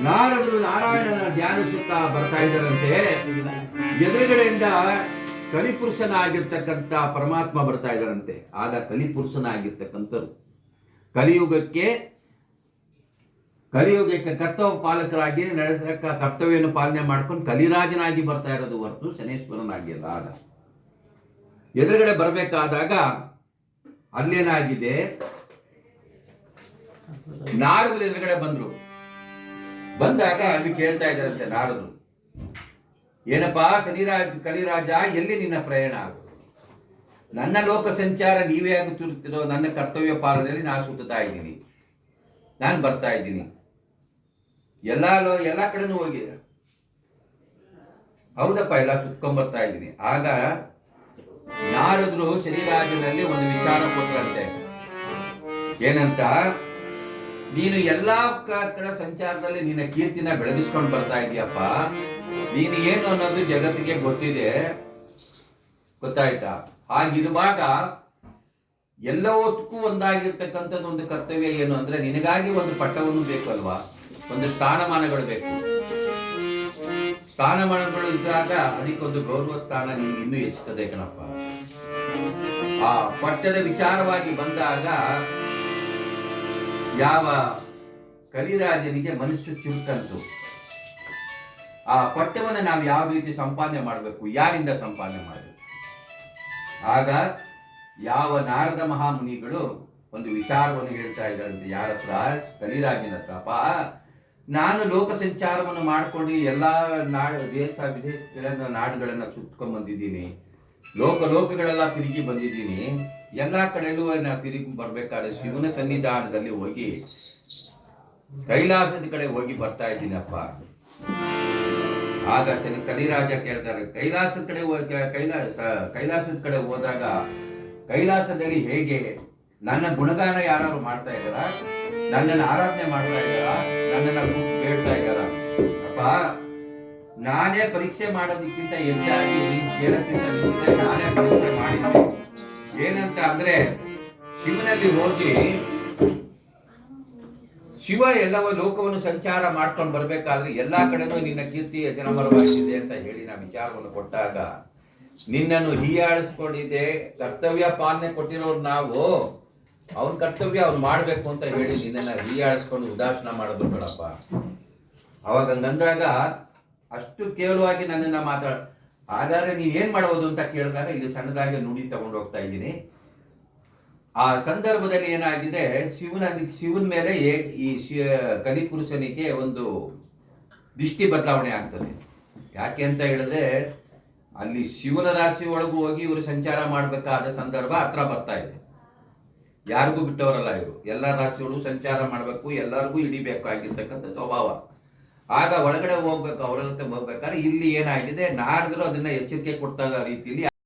ನಾರದರು ನಾರಾಯಣನ ಧ್ಯಾನಿಸುತ್ತಾ ಬರ್ತಾ ಇದ್ದಾರಂತೆ. ಎದುರುಗಡೆಯಿಂದ ಕಲಿಪುರುಷನಾಗಿರ್ತಕ್ಕಂಥ ಪರಮಾತ್ಮ ಬರ್ತಾ ಇದ್ದಾರಂತೆ. ಆಗ ಕಲಿಪುರುಷನಾಗಿರ್ತಕ್ಕಂಥರು ಕಲಿಯುಗಕ್ಕೆ ಕರ್ತವ್ಯ ಪಾಲಕರಾಗಿ ನಡೆದಕ್ಕ ಕರ್ತವ್ಯವನ್ನು ಪಾಲನೆ ಮಾಡ್ಕೊಂಡು ಕಲಿರಾಜನಾಗಿ ಬರ್ತಾ ಇರೋದು ಹೊರತು ಶನೇಶ್ವರನಾಗಿಲ್ಲ. ಆಗ ಎದುರುಗಡೆ ಬರಬೇಕಾದಾಗ ಅಲ್ಲೇನಾಗಿದೆ, ನಾರದರು ಎದುರುಗಡೆ ಬಂದಾಗ ಅಲ್ಲಿ ಕೇಳ್ತಾ ಇದ್ದಾರಂತೆ ನಾರದರು, ಏನಪ್ಪಾ ಕಲಿರಾಜ, ಎಲ್ಲಿ ನಿನ್ನ ಪ್ರಯಾಣ? ನನ್ನ ಲೋಕ ಸಂಚಾರ ನೀವೇ ಆಗುತ್ತಿರುತ್ತಿರೋ, ನನ್ನ ಕರ್ತವ್ಯ ಪಾಲನೆಯಲ್ಲಿ ನಾನು ಸುತ್ತಾ ಇದ್ದೀನಿ, ನಾನು ಬರ್ತಾ ಇದ್ದೀನಿ, ಎಲ್ಲ ಕಡೆನೂ ಹೋಗಿ. ಹೌದಪ್ಪ, ಎಲ್ಲ ಸುತ್ಕೊಂಡ್ ಬರ್ತಾ ಇದ್ದೀನಿ. ಆಗ ನಾರದರು ಶನಿರಾಜನಲ್ಲಿ ಒಂದು ವಿಚಾರ ಕೊಟ್ಟರಂತೆ. ಏನಂತ, ನೀನು ಎಲ್ಲಾ ಕಡೆ ಸಂಚಾರದಲ್ಲಿ ನಿನ್ನ ಕೀರ್ತಿನ ಬೆಳಗಿಸ್ಕೊಂಡು ಬರ್ತಾ ಇದೀಯಪ್ಪ. ನೀನು ಏನು ಅನ್ನೋದು ಜಗತ್ತಿಗೆ ಗೊತ್ತಾಯ್ತಾ? ಹಾಗಿರುವಾಗ ಎಲ್ಲವಕ್ಕೂ ಒಂದಾಗಿರ್ತಕ್ಕಂಥದ್ದು ಒಂದು ಕರ್ತವ್ಯ ಏನು ಅಂದ್ರೆ, ನಿನಗಾಗಿ ಒಂದು ಪಟ್ಟವನ್ನು ಬೇಕಲ್ವಾ, ಒಂದು ಸ್ಥಾನಮಾನಗಳು ಬೇಕು. ಸ್ಥಾನಮಾನಗಳು ಇದ್ದಾಗ ಅದಕ್ಕೊಂದು ಗೌರವ ಸ್ಥಾನ ನಿಮ್ಗೆ ಇನ್ನೂ ಹೆಚ್ಚುತ್ತದೆ ಕಣಪ್ಪ. ಆ ಪಟ್ಟದ ವಿಚಾರವಾಗಿ ಬಂದಾಗ ಯಾವ ಕಲಿರಾಜನಿಗೆ ಮನಸ್ಸು ಚುರುಕಂತು. ಆ ಪಟ್ಟವನ್ನು ನಾವು ಯಾವ ರೀತಿ ಸಂಪಾದನೆ ಮಾಡಬೇಕು, ಯಾರಿಂದ ಸಂಪಾದನೆ ಮಾಡಬೇಕು? ಆಗ ಯಾವ ನಾರದ ಮಹಾಮುನಿಗಳು ಒಂದು ವಿಚಾರವನ್ನು ಹೇಳ್ತಾ ಇದ್ದಾರಂತೆ. ಯಾರ ಹತ್ರ? ಕಲಿರಾಜನ ಹತ್ರ. ಅಪ್ಪ, ನಾನು ಲೋಕ ಸಂಚಾರವನ್ನು ಮಾಡ್ಕೊಂಡು ಎಲ್ಲಾ ದೇಶ ವಿದೇಶಗಳ ನಾಡುಗಳನ್ನ ಸುತ್ಕೊಂಡ್ ಬಂದಿದ್ದೀನಿ, ಲೋಕಗಳೆಲ್ಲ ತಿರುಗಿ ಬಂದಿದ್ದೀನಿ. ಎಲ್ಲಾ ಕಡೆಯಲ್ಲೂ ನಾ ತಿರುಗಿ ಬರ್ಬೇಕಾದ್ರೆ ಶಿವನ ಸನ್ನಿಧಾನದಲ್ಲಿ ಹೋಗಿ ಕೈಲಾಸದ ಕಡೆ ಹೋಗಿ ಬರ್ತಾ ಇದ್ದೀನಪ್ಪ. ಆಗ ಕಲಿರಾಜ ಕೇಳ್ತಾರೆ, ಕೈಲಾಸದ ಕಡೆ ಹೋದಾಗ ಕೈಲಾಸದಲ್ಲಿ ಹೇಗೆ ನನ್ನ ಗುಣಗಾನ ಯಾರು ಮಾಡ್ತಾ ಇದ್ದಾರ? ನನ್ನನ್ನು ಆರಾಧನೆ ಮಾಡ್ತಾ ಇದ್ದಾರ? ನನ್ನನ್ನು ಕೇಳ್ತಾ ಇದ್ದಾರ? ಅಪ್ಪ, ನಾನೇ ಪರೀಕ್ಷೆ ಮಾಡೋದಕ್ಕಿಂತ ಹೆಚ್ಚಾಗಿ ಕೇಳೋಕ್ಕಿಂತ ನಾನೇ ಪರೀಕ್ಷೆ ಮಾಡಿದ್ದೆ. ಏನಂತ ಅಂದ್ರೆ, ಶಿವನಲ್ಲಿ ಹೋಗಿ ಶಿವ ಎಲ್ಲವ ಲೋಕವನ್ನು ಸಂಚಾರ ಮಾಡ್ಕೊಂಡು ಬರ್ಬೇಕಾದ್ರೆ ಎಲ್ಲಾ ಕಡೆನೂ ನಿನ್ನ ಕೀರ್ತಿ ಜನಮರವಾಗಿದೆ ಅಂತ ಹೇಳಿ ನಾ ವಿಚಾರವನ್ನು ಕೊಟ್ಟಾಗ, ನಿನ್ನನ್ನು ಹೀಯಾಳಿಸ್ಕೊಂಡಿದ್ದೆ, ಕರ್ತವ್ಯ ಪಾಲನೆ ಕೊಟ್ಟಿರೋರು ನಾವು, ಅವನ ಕರ್ತವ್ಯ ಅವ್ನು ಮಾಡ್ಬೇಕು ಅಂತ ಹೇಳಿ ನಿನ್ನನ್ನ ಹೀಯಾಳಿಸ್ಕೊಂಡು ಉದಾಸೀನ ಮಾಡೋದು ಕಣಪ್ಪ. ಅವಾಗ ಅಂದಾಗ ಅಷ್ಟು ಕೇವಲವಾಗಿ ನನ್ನನ್ನ ಹಾಗಾದ್ರೆ ನೀವೇನ್ ಮಾಡೋದು ಅಂತ ಕೇಳಿದಾಗ, ಇದು ಸಣ್ಣದಾಗಿ ನುಡಿ ತಗೊಂಡು ಹೋಗ್ತಾ ಇದ್ದೀನಿ. ಆ ಸಂದರ್ಭದಲ್ಲಿ ಏನಾಗಿದೆ, ಶಿವನ ಮೇಲೆ ಈ ಕಲಿಪುರುಷನಿಗೆ ಒಂದು ದೃಷ್ಟಿ ಬದಲಾವಣೆ ಆಗ್ತದೆ. ಯಾಕೆ ಅಂತ ಹೇಳಿದ್ರೆ, ಅಲ್ಲಿ ಶಿವನ ರಾಶಿ ಒಳಗೂ ಹೋಗಿ ಇವರು ಸಂಚಾರ ಮಾಡಬೇಕಾದ ಸಂದರ್ಭ ಹತ್ರ ಬರ್ತಾ ಇದೆ. ಯಾರಿಗೂ ಬಿಟ್ಟವರಲ್ಲ ಇವರು, ಎಲ್ಲ ರಾಶಿಗಳು ಸಂಚಾರ ಮಾಡಬೇಕು, ಎಲ್ಲರಿಗೂ ಹಿಡಿಬೇಕಾಗಿರ್ತಕ್ಕಂಥ ಸ್ವಭಾವ. ಆಗ ಒಳಗಡೆ ಹೋಗ್ಬೇಕು, ಅವ್ರ ಜೊತೆ ಹೋಗ್ಬೇಕಾದ್ರೆ ಇಲ್ಲಿ ಏನಾಗಿದೆ, ನಾರದರು ಅದನ್ನ ಎಚ್ಚರಿಕೆ ಕೊಡ್ತಾ ರೀತಿಯಲ್ಲಿ